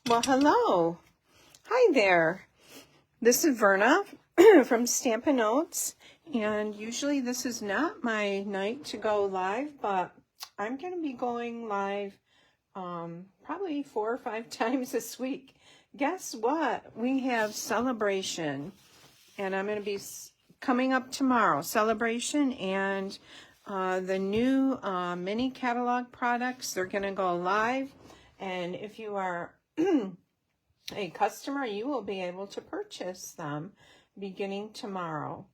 Well, hello. Hi there. This is Verna from StampinNotes, and usually this is not my night to go live, but I'm going to be going live probably 4 or 5 times this week. Guess what? We have Celebration, and I'm going to be coming up tomorrow. Celebration and the new mini catalog products, they're going to go live, and if you are a customer, you will be able to purchase them beginning tomorrow.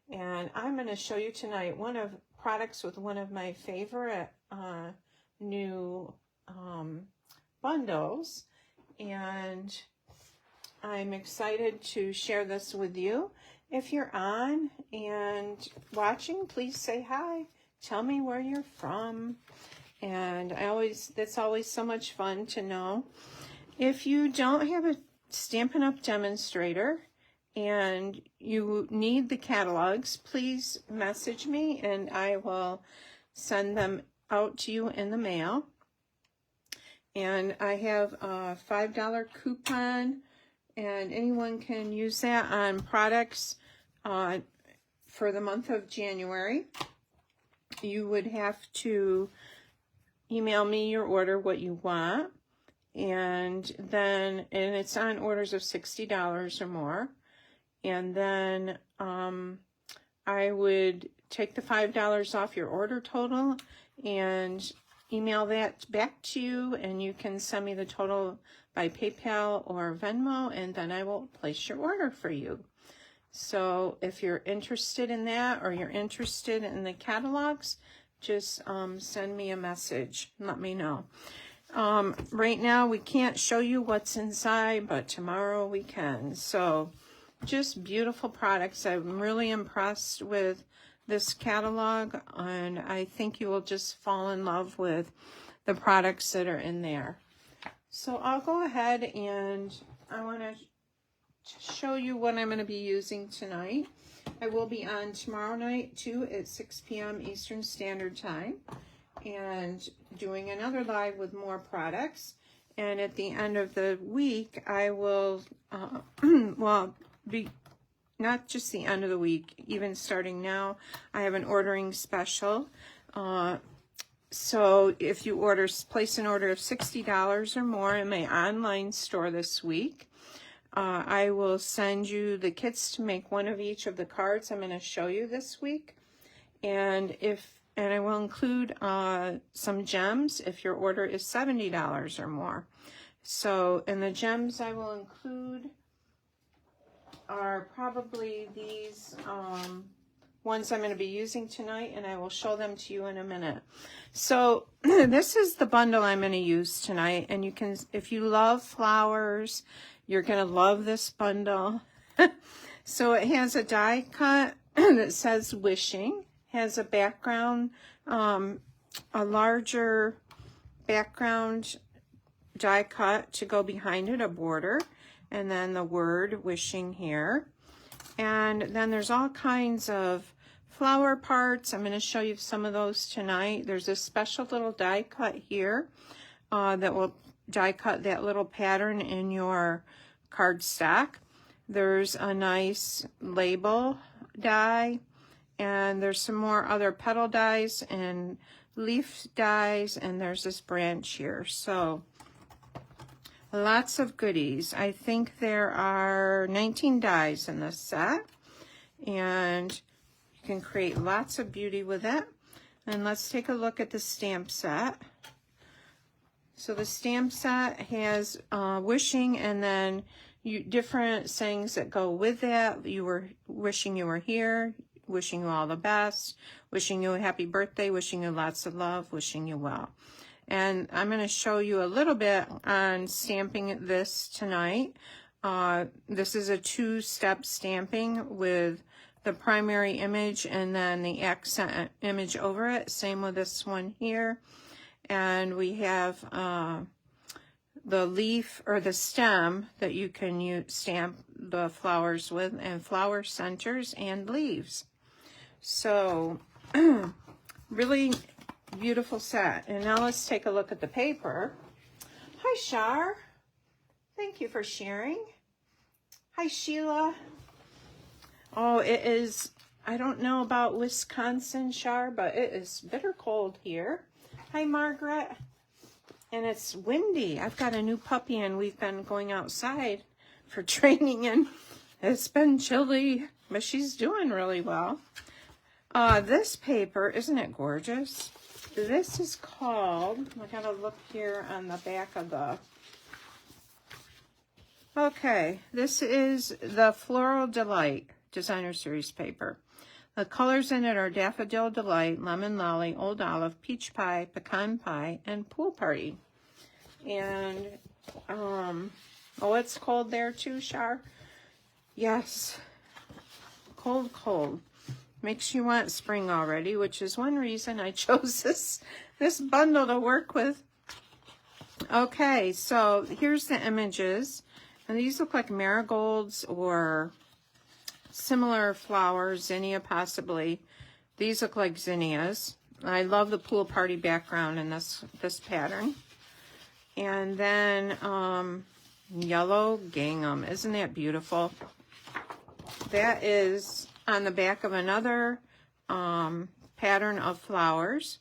And I'm going to show you tonight one of products with one of my favorite new bundles, and I'm excited to share this with you. If you're on and watching, please say hi. Tell me where you're from. And that's always so much fun to know. If you don't have a Stampin' Up! Demonstrator and you need the catalogs, please message me and I will send them out to you in the mail. And I have a $5 coupon, and anyone can use that on products for the month of January. You would have to email me your order, what you want. And it's on orders of $60 or more. And then I would take the $5 off your order total and email that back to you, and you can send me the total by PayPal or Venmo, and then I will place your order for you. So if you're interested in that, or you're interested in the catalogs, just send me a message. Let me know. Right now we can't show you what's inside, but tomorrow we can. So just beautiful products. I'm really impressed with this catalog, and I think you will just fall in love with the products that are in there. So I'll go ahead, and I want to show you what I'm going to be using tonight. I will be on tomorrow night too at 6 p.m. Eastern Standard Time, and doing another live with more products. And at the end of the week, I will, not just the end of the week, even starting now, I have an ordering special. So if you place an order of $60 or more in my online store this week, I will send you the kits to make one of each of the cards I'm going to show you this week. And I will include some gems if your order is $70 or more. So, and the gems I will include are probably these ones I'm going to be using tonight, and I will show them to you in a minute. So this is the bundle I'm going to use tonight, and you can, if you love flowers, you're going to love this bundle. So it has a die cut that says wishing, has a background, a larger background die cut to go behind it, a border, and then the word wishing here. And then there's all kinds of flower parts. I'm going to show you some of those tonight. There's a special little die cut here that will die cut that little pattern in your cardstock. There's a nice label die, and there's some more other petal dies and leaf dies, and there's this branch here. So lots of goodies. I think there are 19 dies in this set, and you can create lots of beauty with it. And let's take a look at the stamp set. So the stamp set has wishing, and then different sayings that go with that. You were wishing you were here, wishing you all the best, wishing you a happy birthday, wishing you lots of love, wishing you well. And I'm going to show you a little bit on stamping this tonight. This is a 2-step stamping with the primary image and then the accent image over it. Same with this one here. And we have the leaf or the stem that you can stamp the flowers with, and flower centers and leaves. So really beautiful set. And now let's take a look at the paper. Hi, Shar. Thank you for sharing. Hi, Sheila. Oh, it is, I don't know about Wisconsin, Shar, but it is bitter cold here. Hi, Margaret. And it's windy. I've got a new puppy and we've been going outside for training and it's been chilly, but she's doing really well. This paper, isn't it gorgeous? This is called, I gotta look here on the back of the, okay, this is the Floral Delight Designer Series paper. The colors in it are Daffodil Delight, Lemon Lolly, Old Olive, Peach Pie, Pecan Pie, and Pool Party. And, oh, it's cold there too, Shar? Yes, cold, cold. Makes you want spring already, which is one reason I chose this bundle to work with. Okay, so here's the images. And these look like marigolds or similar flowers, zinnia possibly. These look like zinnias. I love the pool party background in this pattern. And then yellow gingham. Isn't that beautiful? That is on the back of another pattern of flowers.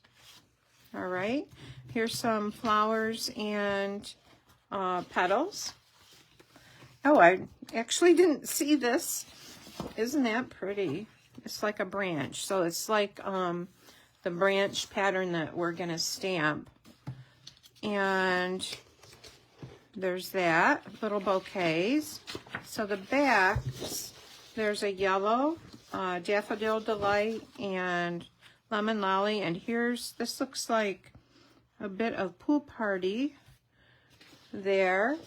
All right. Here's some flowers and petals. Oh, I actually didn't see this. Isn't that pretty? It's like a branch. So it's like the branch pattern that we're going to stamp. And there's that. Little bouquets. So the backs, there's a yellow, Daffodil Delight, and Lemon Lolly. And this looks like a bit of Pool Party there.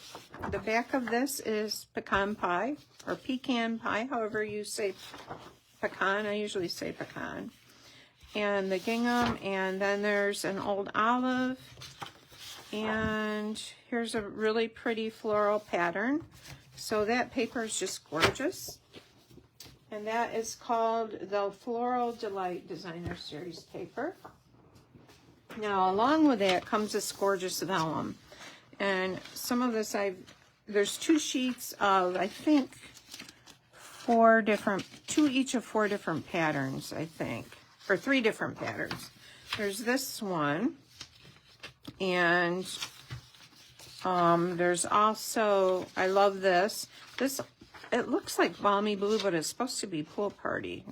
The back of this is Pecan Pie, or Pecan Pie, however you say pecan. I usually say pecan. And the gingham, and then there's an Old Olive, and here's a really pretty floral pattern. So that paper is just gorgeous. And that is called the Floral Delight Designer Series paper. Now, along with that comes this gorgeous vellum. And some of this there's 2 sheets of, I think, 2 each of 4 different patterns, I think. Or 3 different patterns. There's this one. And there's also, I love this. It looks like balmy blue, but it's supposed to be Pool Party.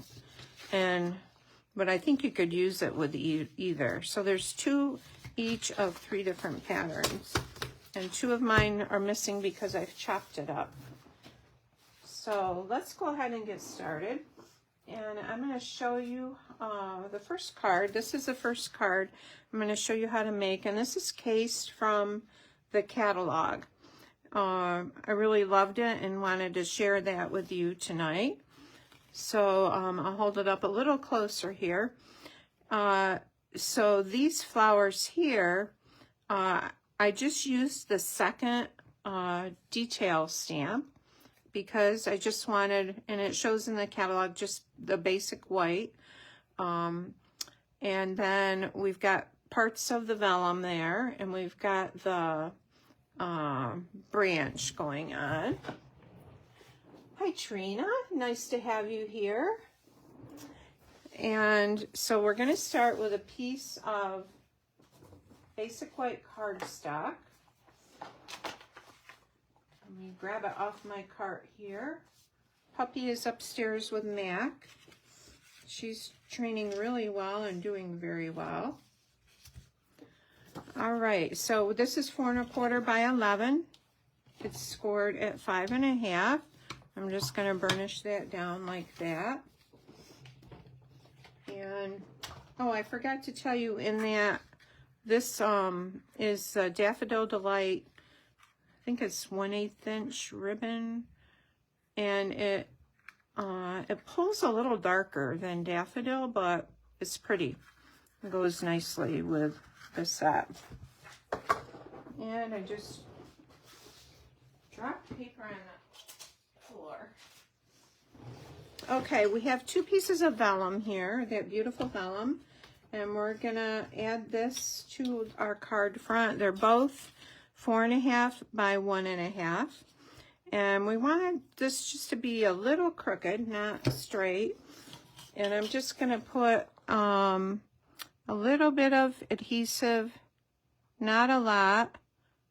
But I think you could use it with either. So there's 2 each of 3 different patterns. And 2 of mine are missing because I've chopped it up. So let's go ahead and get started. And I'm going to show you the first card. This is the first card I'm going to show you how to make. And this is cased from the catalog. I really loved it and wanted to share that with you tonight. So I'll hold it up a little closer here. So these flowers here, I just used the second detail stamp because I just wanted, and it shows in the catalog, just the basic white. And then we've got parts of the vellum there, and we've got the branch going on. Hi, Trina. Nice to have you here. And so we're going to start with a piece of basic white cardstock. Let me grab it off my cart here. Puppy is upstairs with Mac. She's training really well and doing very well. All right, so this is 4 1/4 by 11. It's scored at 5 1/2. I'm just going to burnish that down like that. And, oh, I forgot to tell you in that, this is Daffodil Delight. I think it's 1/8 inch ribbon. And it pulls a little darker than Daffodil, but it's pretty. It goes nicely with the set. And I just dropped paper on the floor. Okay, we have 2 pieces of vellum here, that beautiful vellum, and we're gonna add this to our card front. They're both 4.5 by 1.5. And we want this just to be a little crooked, not straight. And I'm just going to put a little bit of adhesive, not a lot,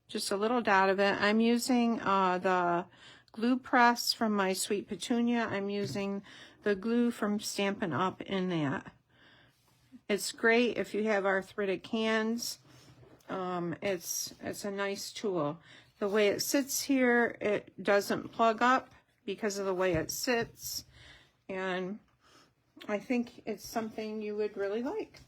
just a little dot of it. I'm using the glue press from my Sweet Petunia. I'm using the glue from Stampin' Up! In that. It's great if you have arthritic hands. It's a nice tool. The way it sits here, it doesn't plug up because of the way it sits. And I think it's something you would really like.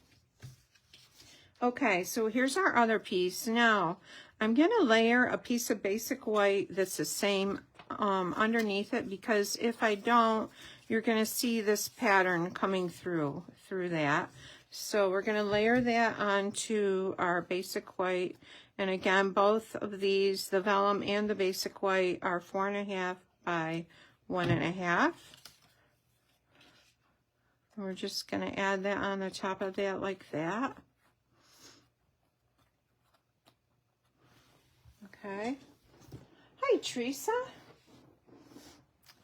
Okay, so here's our other piece. Now, I'm going to layer a piece of basic white that's the same underneath it, because if I don't, you're going to see this pattern coming through that. So we're going to layer that onto our basic white. And again, both of these, the vellum and the basic white, are 4.5 by 1.5. We're just going to add that on the top of that like that. Okay. Hi, Teresa.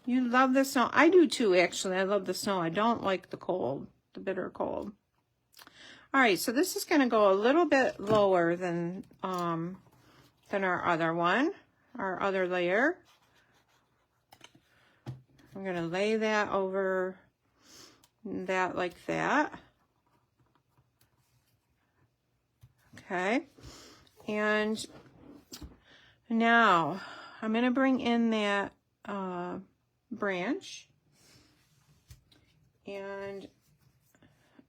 You love the snow. I do too, actually. I love the snow. I don't like the cold, the bitter cold. All right, so this is going to go a little bit lower than our other one, our other layer. I'm going to lay that over that like that. Okay, and now I'm going to bring in that branch, and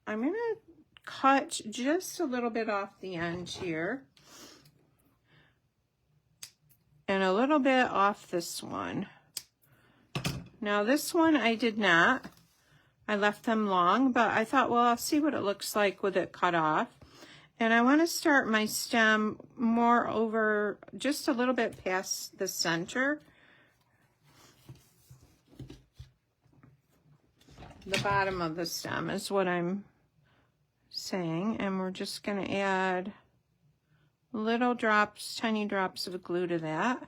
I'm going to cut just a little bit off the end here, and a little bit off this one. Now this one I did not. I left them long, but I thought, well, I'll see what it looks like with it cut off. And I want to start my stem more over, just a little bit past the center. The bottom of the stem is what I'm saying. And we're just going to add little drops, tiny drops of glue to that.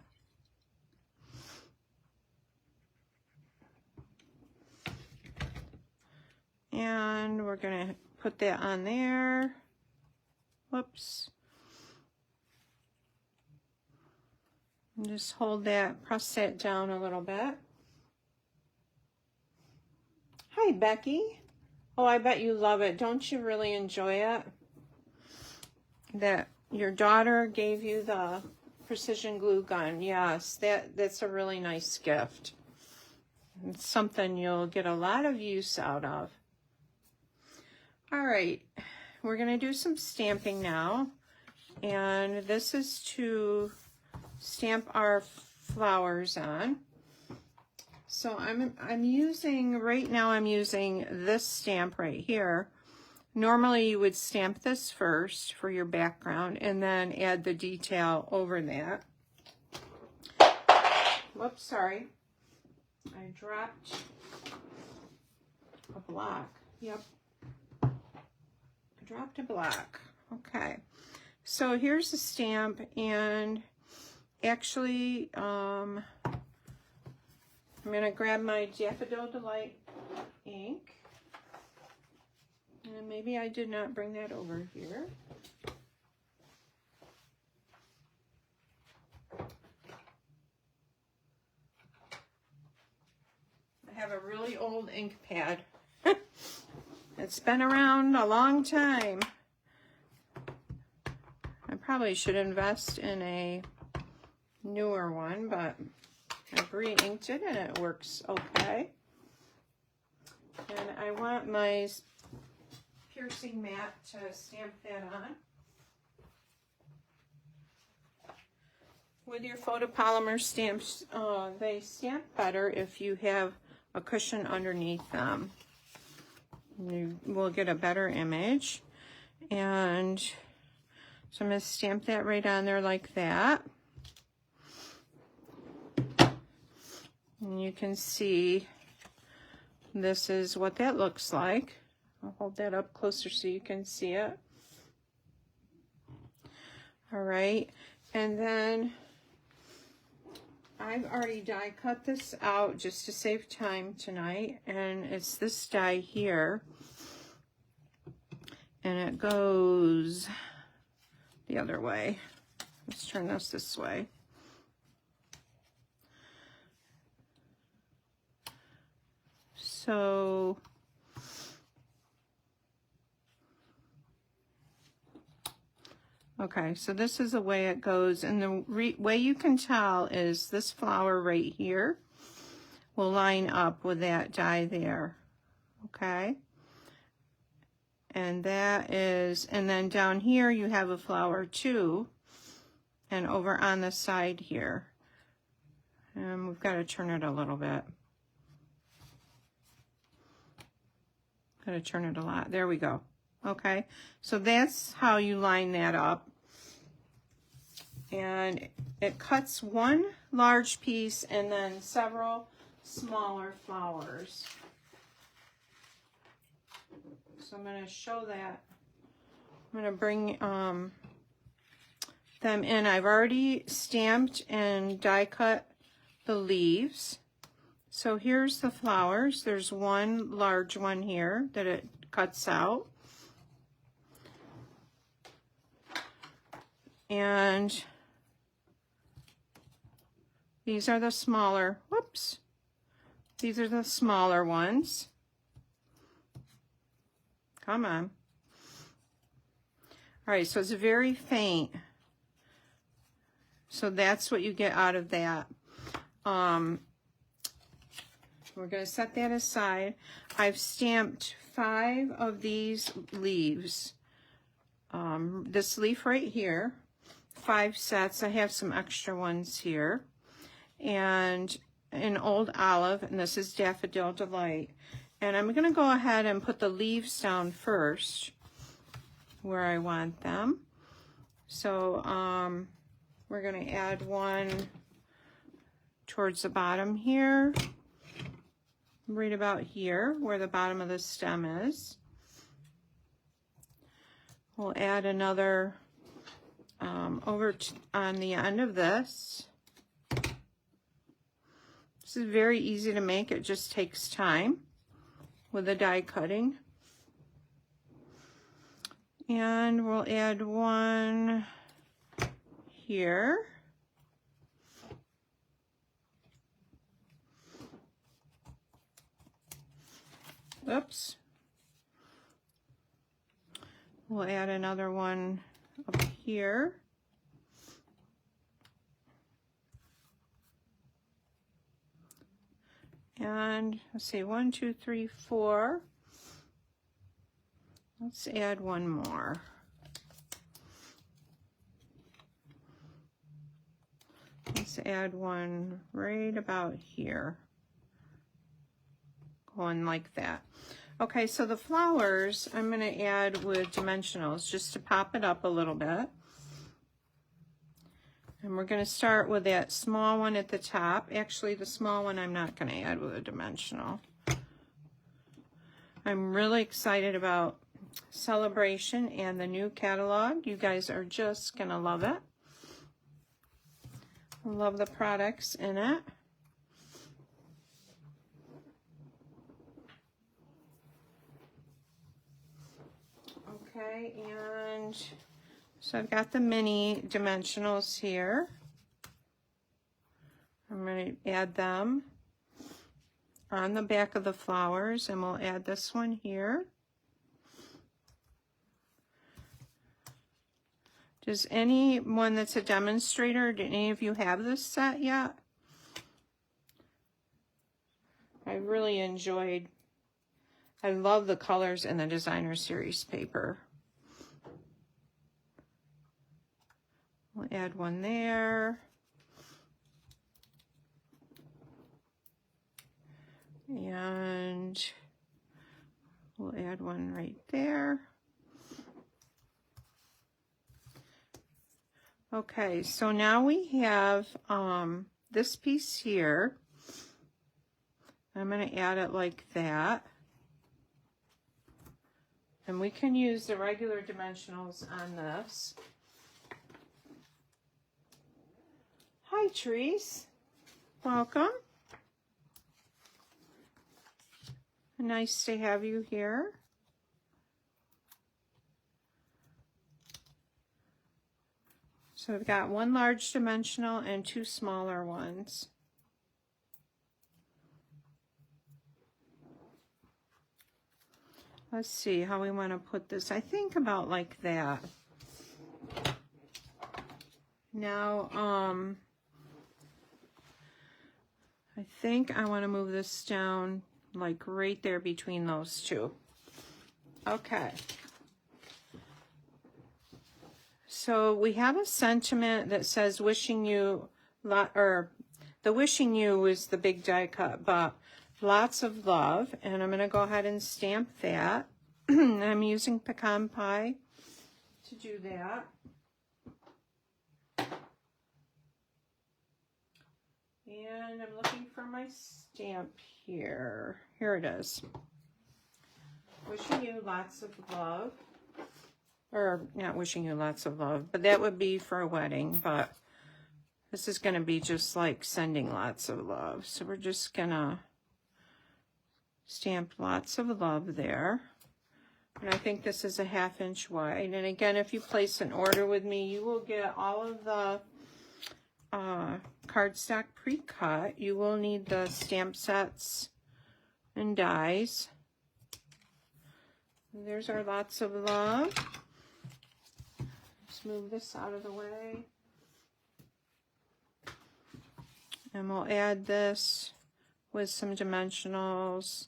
And we're going to put that on there. Whoops. And just hold that, press that down a little bit. Hi, Becky. Oh, I bet you love it. Don't you really enjoy it? That your daughter gave you the precision glue gun. Yes, that's a really nice gift. It's something you'll get a lot of use out of. All right, we're going to do some stamping now. And this is to stamp our flowers on. So I'm using, right now I'm using this stamp right here. Normally you would stamp this first for your background and then add the detail over that. Whoops, sorry. I dropped a block. Yep. I dropped a block. Okay. So here's the stamp, and actually, I'm going to grab my Daffodil Delight ink. And maybe I did not bring that over here. I have a really old ink pad. It's been around a long time. I probably should invest in a newer one, but I've re-inked it and it works okay. And I want my piercing mat to stamp that on. With your photopolymer stamps, they stamp better if you have a cushion underneath them. You will get a better image. And so I'm going to stamp that right on there like that. And you can see this is what that looks like. I'll hold that up closer so you can see it. All right. And then I've already die cut this out just to save time tonight, and it's this die here, and it goes the other way. Let's turn this way. So okay, so this is the way it goes, and the way you can tell is this flower right here will line up with that die there, okay? And that is, and then down here you have a flower too, and over on the side here. And we've got to turn it a little bit. Got to turn it a lot. There we go. Okay, so that's how you line that up. And it cuts one large piece and then several smaller flowers. So I'm going to show that. I'm going to bring them in. I've already stamped and die cut the leaves. So here's the flowers. There's one large one here that it cuts out. And these are the smaller, whoops. These are the smaller ones. Come on. All right, so it's very faint. So that's what you get out of that. We're going to set that aside. I've stamped 5 of these leaves. This leaf right here, 5 sets. I have some extra ones here. And an old olive, and this is Daffodil Delight. And I'm going to go ahead and put the leaves down first where I want them. So we're going to add one towards the bottom here, right about here where the bottom of the stem is. We'll add another over on the end of this. This is very easy to make. It just takes time with the die cutting. And we'll add one here. Oops. We'll add another one up here. And let's see, 1, 2, 3, 4. Let's add one more. Let's add one right about here. Going like that. Okay, so the flowers I'm going to add with dimensionals just to pop it up a little bit. And we're going to start with that small one at the top. Actually, the small one I'm not going to add with a dimensional. I'm really excited about Celebration and the new catalog. You guys are just going to love it. I love the products in it. Okay, and so I've got the mini dimensionals here. I'm going to add them on the back of the flowers, and we'll add this one here. Does anyone that's a demonstrator, do any of you have this set yet? I really enjoyed, I love the colors in the designer series paper. We'll add one there. And we'll add one right there. Okay, so now we have this piece here. I'm going to add it like that. And we can use the regular dimensionals on this. Hi, Therese. Welcome. Nice to have you here. So we've got one large dimensional and two smaller ones. Let's see how we want to put this. I think about like that. Now, I think I want to move this down like right there between those two. Okay. So we have a sentiment that says wishing you or the wishing you is the big die cut, but lots of love. And I'm going to go ahead and stamp that. I'm using pecan pie to do that. And I'm looking for my stamp here. Here it is. Wishing you lots of love. Or not wishing you lots of love, but that would be for a wedding. But this is going to be just like sending lots of love. So we're just going to stamp lots of love there. And I think this is a 1/2 inch wide. And again, if you place an order with me, you will get all of the cardstock pre-cut. You will need the stamp sets and dies. And there's our lots of love. Let's move this out of the way. And we'll add this with some dimensionals.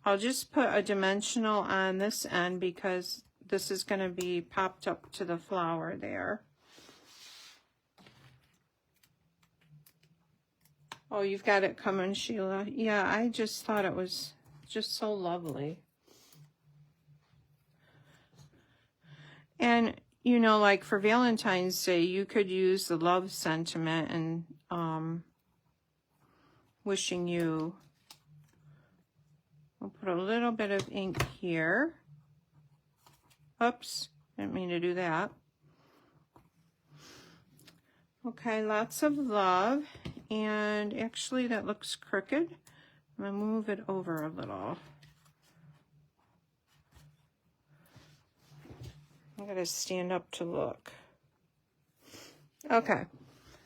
I'll just put a dimensional on this end because this is going to be popped up to the flower there. Oh, you've got it coming, Sheila. Yeah, I just thought it was just so lovely. And, you know, like for Valentine's Day, you could use the love sentiment and wishing you. We'll put a little bit of ink here. Oops, didn't mean to do that. Okay, lots of love. And actually that looks crooked. I'm going to move it over a little. I'm going to stand up to look. Okay.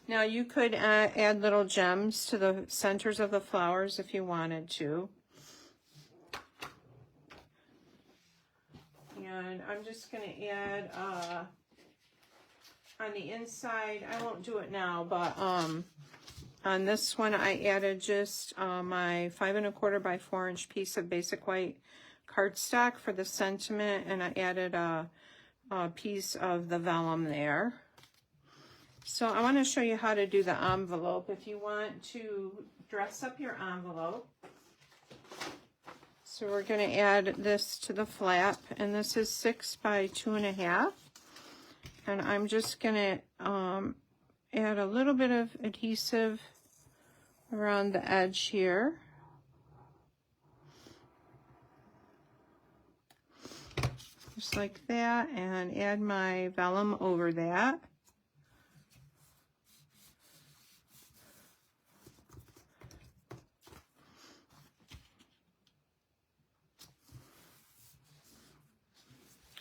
Now you could add little gems to the centers of the flowers if you wanted to. And I'm just going to add on the inside, I won't do it now, but on this one I added just my 5 1/4 by 4 inch piece of basic white cardstock for the sentiment, and I added a piece of the vellum there. So I want to show you how to do the envelope. If you want to dress up your envelope, so we're going to add this to the flap, and this is 6 by 2 1/2. And I'm just going to add a little bit of adhesive around the edge here. Just like that, and add my vellum over that.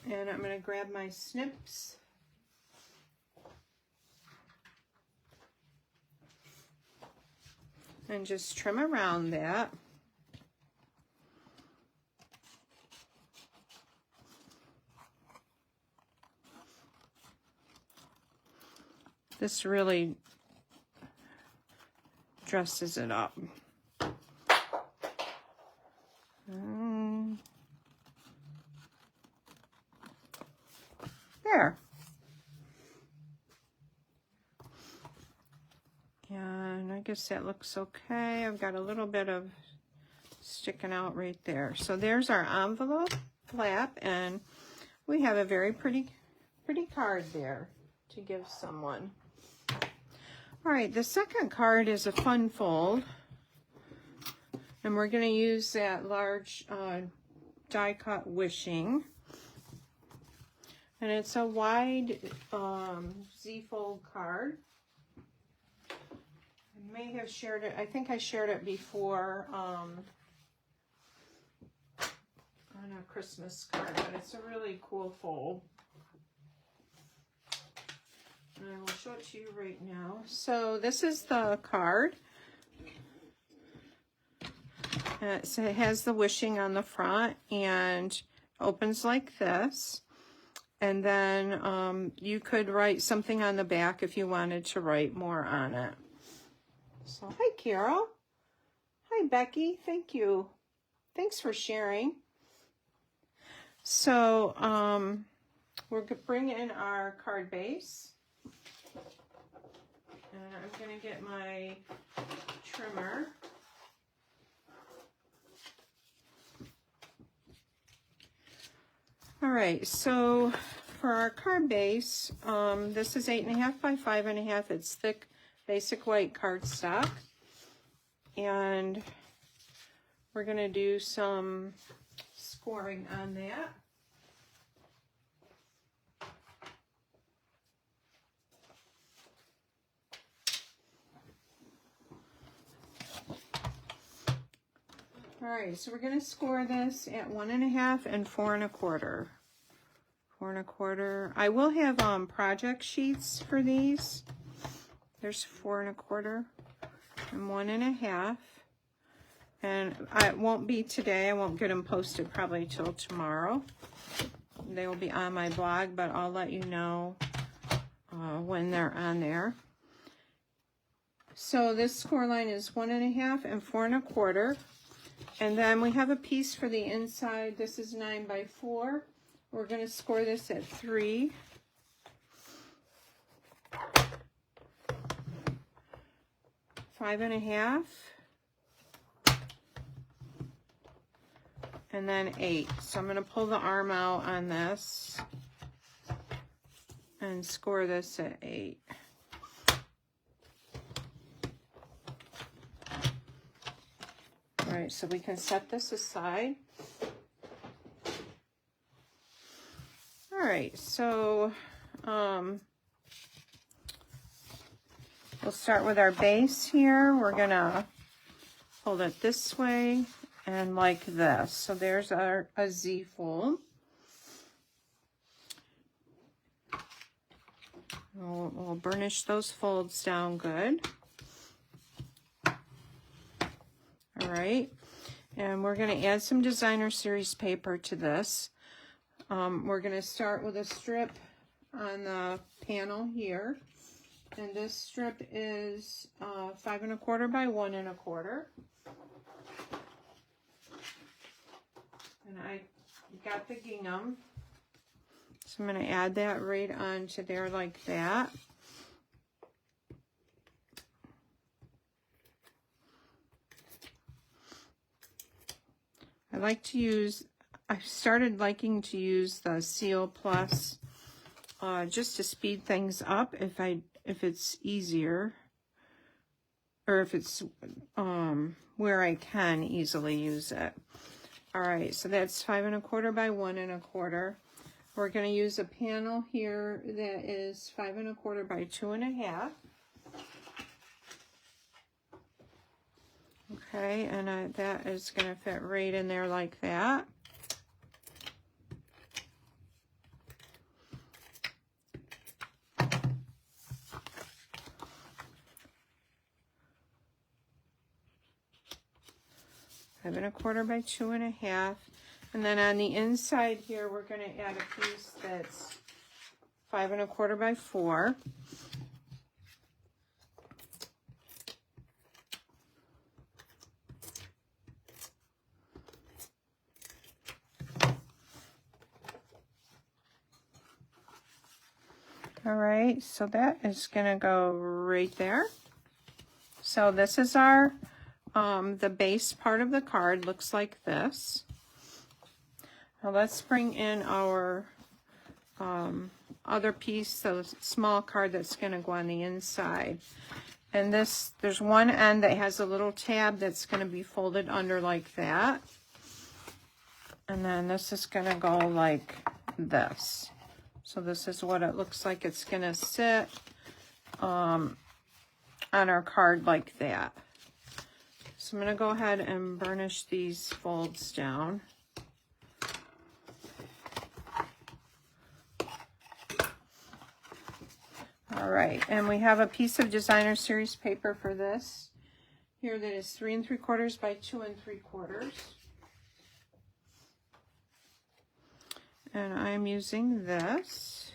And I'm going to grab my snips. And just trim around that. This really dresses it up. There. And I guess that looks okay. I've got a little bit of sticking out right there. So there's our envelope flap, and we have a very pretty card there to give someone. All right, the second card is a fun fold, and we're going to use that large die cut wishing, and it's a wide Z fold card. may have shared it. I think I shared it before on a Christmas card, but it's a really cool fold. And I will show it to you right now. So this is the card. So it has the wishing on the front and opens like this. And then you could write something on the back if you wanted to write more on it. So, hi, Carol. Hi, Becky. Thank you. Thanks for sharing. So, we're going to bring in our card base. And I'm going to get my trimmer. All right, so for our card base, this is 8.5 by 5.5. It's thick, basic white cardstock. And we're going to do some scoring on that. All right, so we're going to score this at 1.5 and 4 1/4. 4 1/4. I will have project sheets for these. There's 4 1/4 and 1.5. And it won't be today. I won't get them posted probably till tomorrow. They will be on my blog, but I'll let you know when they're on there. So this score line is 1.5 and 4 1/4. And then we have a piece for the inside. This is 9 by 4. We're going to score this at 3. Five and a half. And then 8. So I'm going to pull the arm out on this and score this at 8. All right, so we can set this aside. All right, so we'll start with our base here. We're gonna hold it this way and like this. So there's a Z fold. We'll burnish those folds down good. All right, and we're going to add some designer series paper to this. We're going to start with a strip on the panel here, and this strip is 5 1/4 by 1 1/4. And I got the gingham, so I'm going to add that right onto there like that. I've started liking to use the Seal Plus just to speed things up if it's easier, or if it's where I can easily use it. All right, so that's 5 1/4 by 1 1/4. We're going to use a panel here that is 5 1/4 by 2 1/2. Okay, and that is going to fit right in there like that. Five 1/4 by 2 1/2. And then on the inside here, we're going to add a piece that's 5 1/4 by 4. All right, so that is going to go right there. So this is our, the base part of the card looks like this. Now let's bring in our other piece, the small card that's going to go on the inside. And there's one end that has a little tab that's going to be folded under like that. And then this is going to go like this. So this is what it looks like it's going to sit. on our card like that. So I'm going to go ahead and burnish these folds down. All right, and we have a piece of designer series paper for this here that is 3 3/4 by 2 3/4. And I'm using this.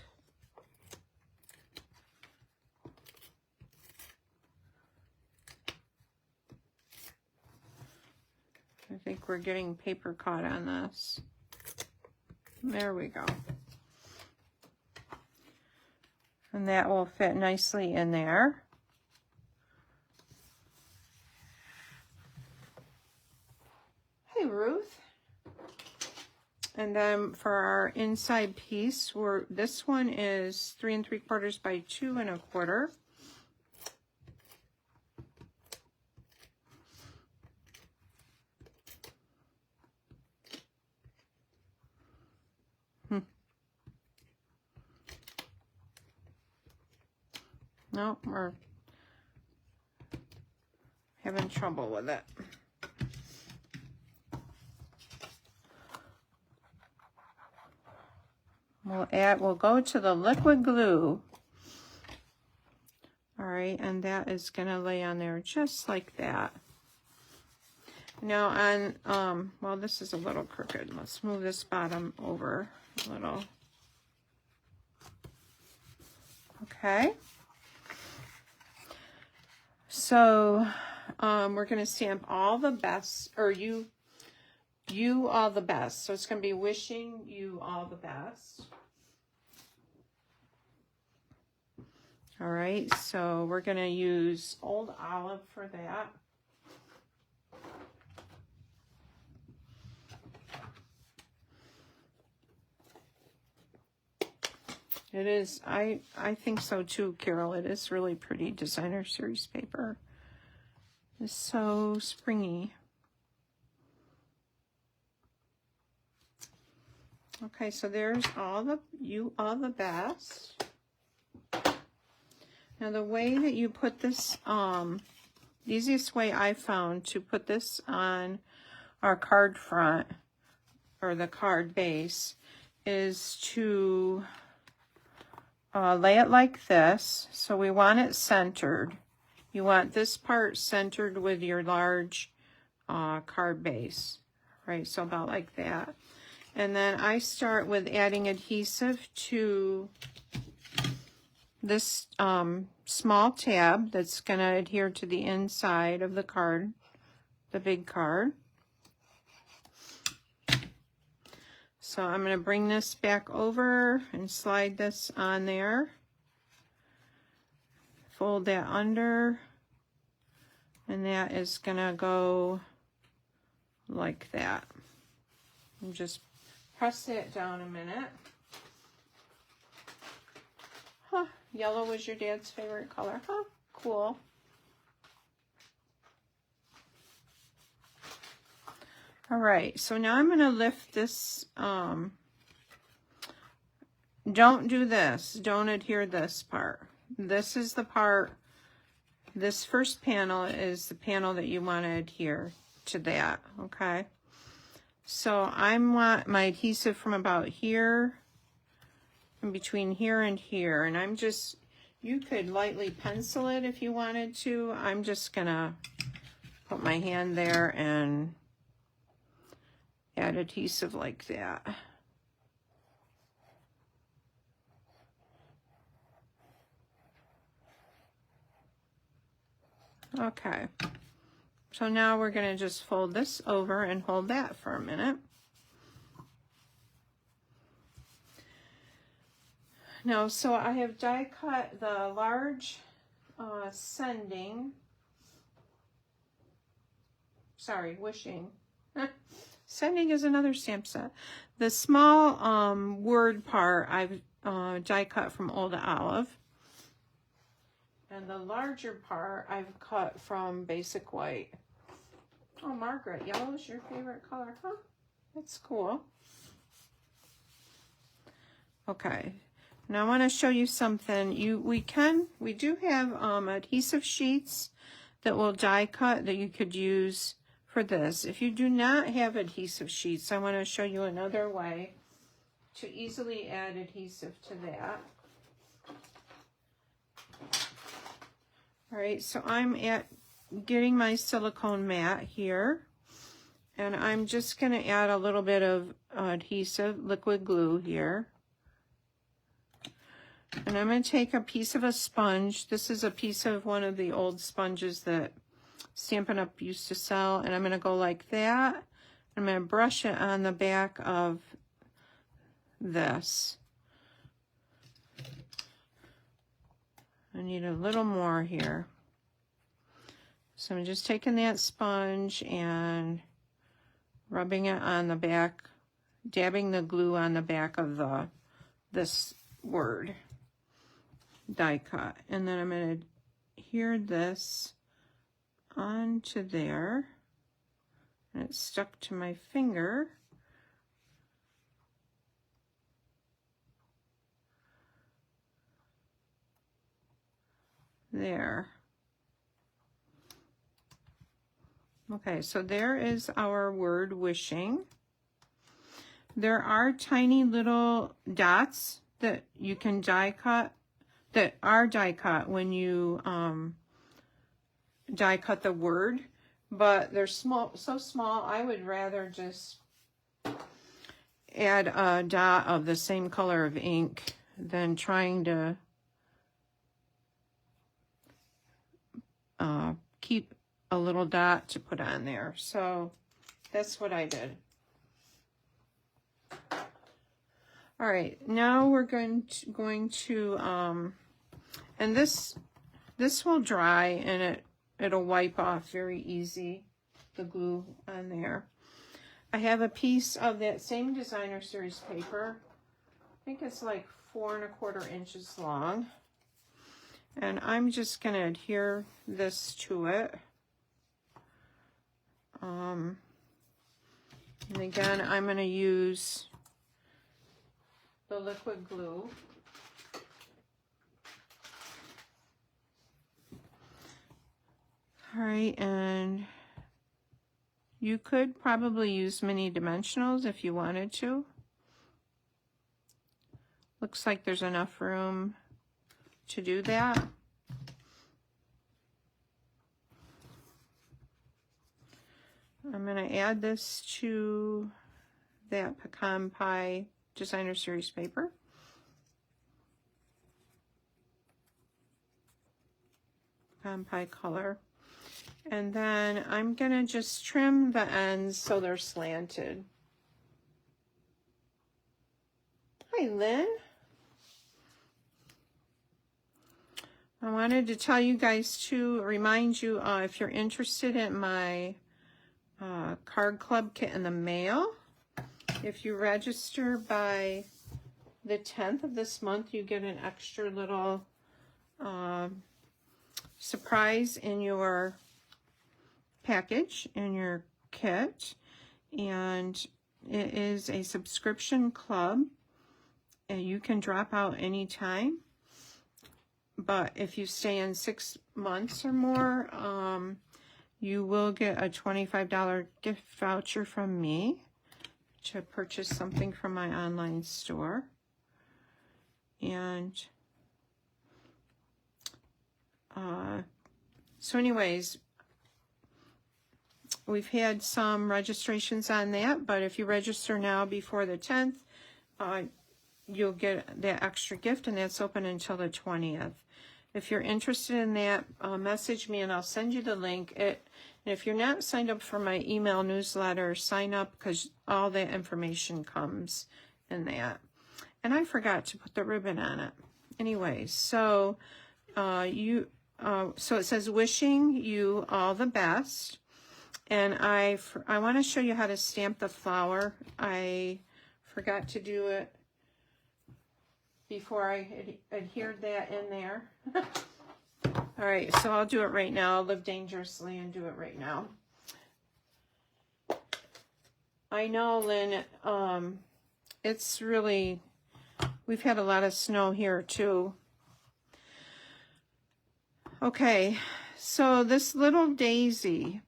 I think we're getting paper caught on this. There we go. And that will fit nicely in there. Hey, Ruth. And then for our inside piece, this one is 3 3/4 by 2 1/4. No, we're having trouble with it. We'll go to the liquid glue. All right, and that is gonna lay on there just like that. Now on, well, this is a little crooked. Let's move this bottom over a little. Okay. So we're going to stamp all the best, or you all the best. So it's going to be wishing you all the best. All right, so we're going to use Old Olive for that. It is, I think so too, Carol. It is really pretty designer series paper. It's so springy. Okay, so there's all the best. Now the way that you put this, the easiest way I found to put this on our card front or the card base is to lay it like this. So we want it centered. You want this part centered with your large card base, right? So about like that. And then I start with adding adhesive to this small tab that's going to adhere to the inside of the card, the big card. So I'm going to bring this back over and slide this on there. Fold that under. And that is going to go like that. And just press that down a minute. Huh, yellow was your dad's favorite color. Huh, cool. All right, so now I'm going to lift this. Don't do this. Don't adhere this part. This is the part, this first panel is the panel that you want to adhere to that, okay? So I want my adhesive from about here, in between here and here, and I'm just, you could lightly pencil it if you wanted to. I'm just going to put my hand there and add adhesive like that. Okay, so now we're going to just fold this over and hold that for a minute. Now, so I have die cut the large wishing. Sending is another stamp set. The small word part I've die cut from Old Olive. And the larger part I've cut from Basic White. Oh, Margaret, yellow is your favorite color, huh? That's cool. Okay, Now I want to show you something. We do have adhesive sheets that will die cut that you could use for this. If you do not have adhesive sheets, I want to show you another way to easily add adhesive to that. All right, so I'm getting my silicone mat here, and I'm just going to add a little bit of adhesive liquid glue here. And I'm going to take a piece of a sponge. This is a piece of one of the old sponges that Stampin' Up! Used to sell, and I'm going to go like that. I'm going to brush it on the back of this. I need a little more here. So I'm just taking that sponge and rubbing it on the back, dabbing the glue on the back of this word, die cut. And then I'm going to adhere this onto there, and it's stuck to my finger. There. Okay, so there is our word wishing. There are tiny little dots that you can die cut, that are die cut when you die cut the word, but they're small, so small, I would rather just add a dot of the same color of ink than trying to keep a little dot to put on there. So that's what I did. All right, now we're going to and this will dry, and it'll wipe off very easy, the glue on there. I have a piece of that same designer series paper. I think it's like 4 1/4 inches long. And I'm just going to adhere this to it. And again, I'm going to use the liquid glue. All right, and you could probably use mini dimensionals if you wanted to. Looks like there's enough room to do that. I'm going to add this to that pecan pie designer series paper. Pecan pie color. And then I'm going to just trim the ends so they're slanted. Hi, Lynn. I wanted to tell you guys to remind you if you're interested in my card club kit in the mail, if you register by the 10th of this month, you get an extra little surprise in your package, in your kit. And it is a subscription club, and you can drop out anytime. But if you stay in 6 months or more, you will get a $25 gift voucher from me to purchase something from my online store. And so anyways, we've had some registrations on that, but if you register now before the 10th, you'll get that extra gift, and that's open until the 20th. If you're interested in that, message me and I'll send you the link. And if you're not signed up for my email newsletter, sign up, because all that information comes in that. And I forgot to put the ribbon on it. Anyway, so so it says wishing you all the best. And I want to show you how to stamp the flower. I forgot to do it before I adhered that in there. All right, so I'll do it right now. I'll live dangerously and do it right now. I know, Lynn, it's really We've had a lot of snow here too. Okay, so this little daisy,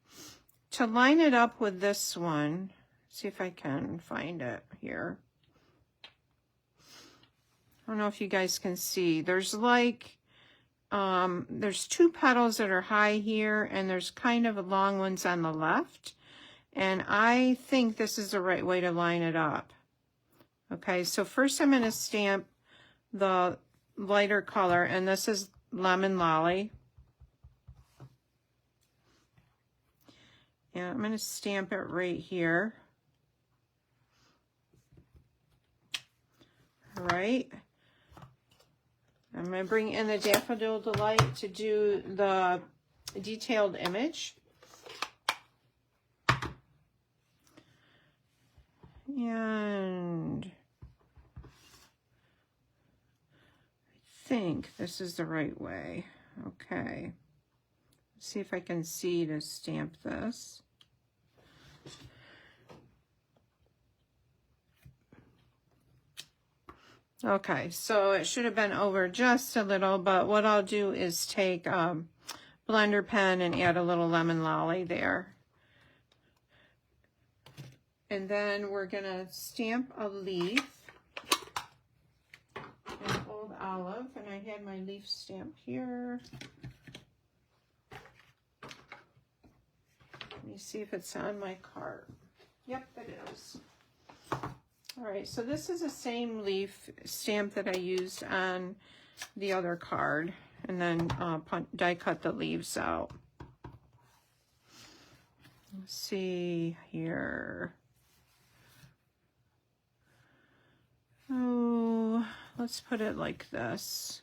to line it up with this one, see if I can find it here. I don't know if you guys can see. There's like, there's two petals that are high here, and there's kind of long ones on the left. And I think this is the right way to line it up. Okay, so first I'm going to stamp the lighter color, and this is Lemon Lolly. And I'm going to stamp it right here. All right. I'm going to bring in the Daffodil Delight to do the detailed image. And I think this is the right way. Okay. Let's see if I can see to stamp this. Okay, so it should have been over just a little, but what I'll do is take a blender pen and add a little Lemon Lolly there. And then we're gonna stamp a leaf, an old olive, and I had my leaf stamp here. Let me see if it's on my card. Yep, it is. All right, so this is the same leaf stamp that I used on the other card, and then die cut the leaves out. Let's see here. Oh, let's put it like this.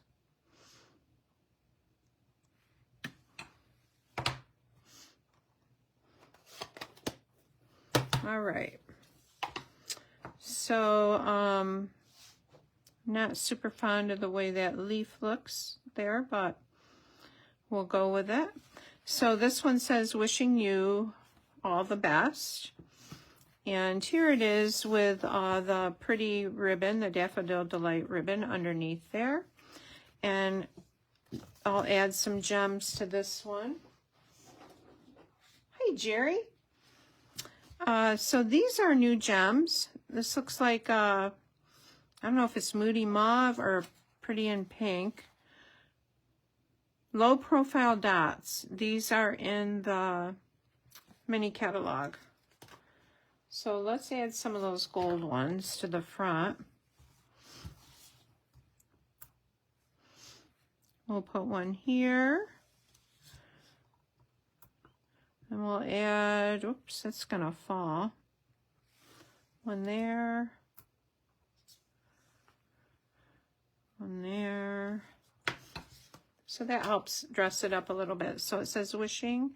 All right. So, not super fond of the way that leaf looks there, but we'll go with it. So this one says, wishing you all the best. And here it is with the pretty ribbon, the Daffodil Delight ribbon underneath there. And I'll add some gems to this one. Hi, Jerry. So these are new gems. This looks like, I don't know if it's Moody Mauve or Pretty in Pink. Low profile dots. These are in the mini catalog. So let's add some of those gold ones to the front. We'll put one here. And we'll add, oops, it's gonna fall. One there. One there. So that helps dress it up a little bit. So it says, wishing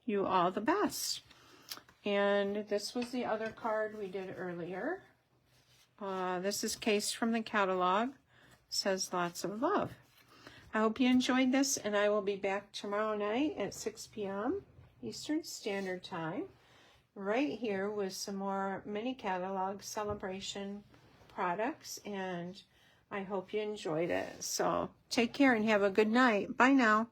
you all the best. And this was the other card we did earlier. This is Case from the catalog. It says lots of love. I hope you enjoyed this, and I will be back tomorrow night at 6 p.m. Eastern Standard Time, right here with some more mini catalog celebration products, and I hope you enjoyed it. So take care and have a good night. Bye now.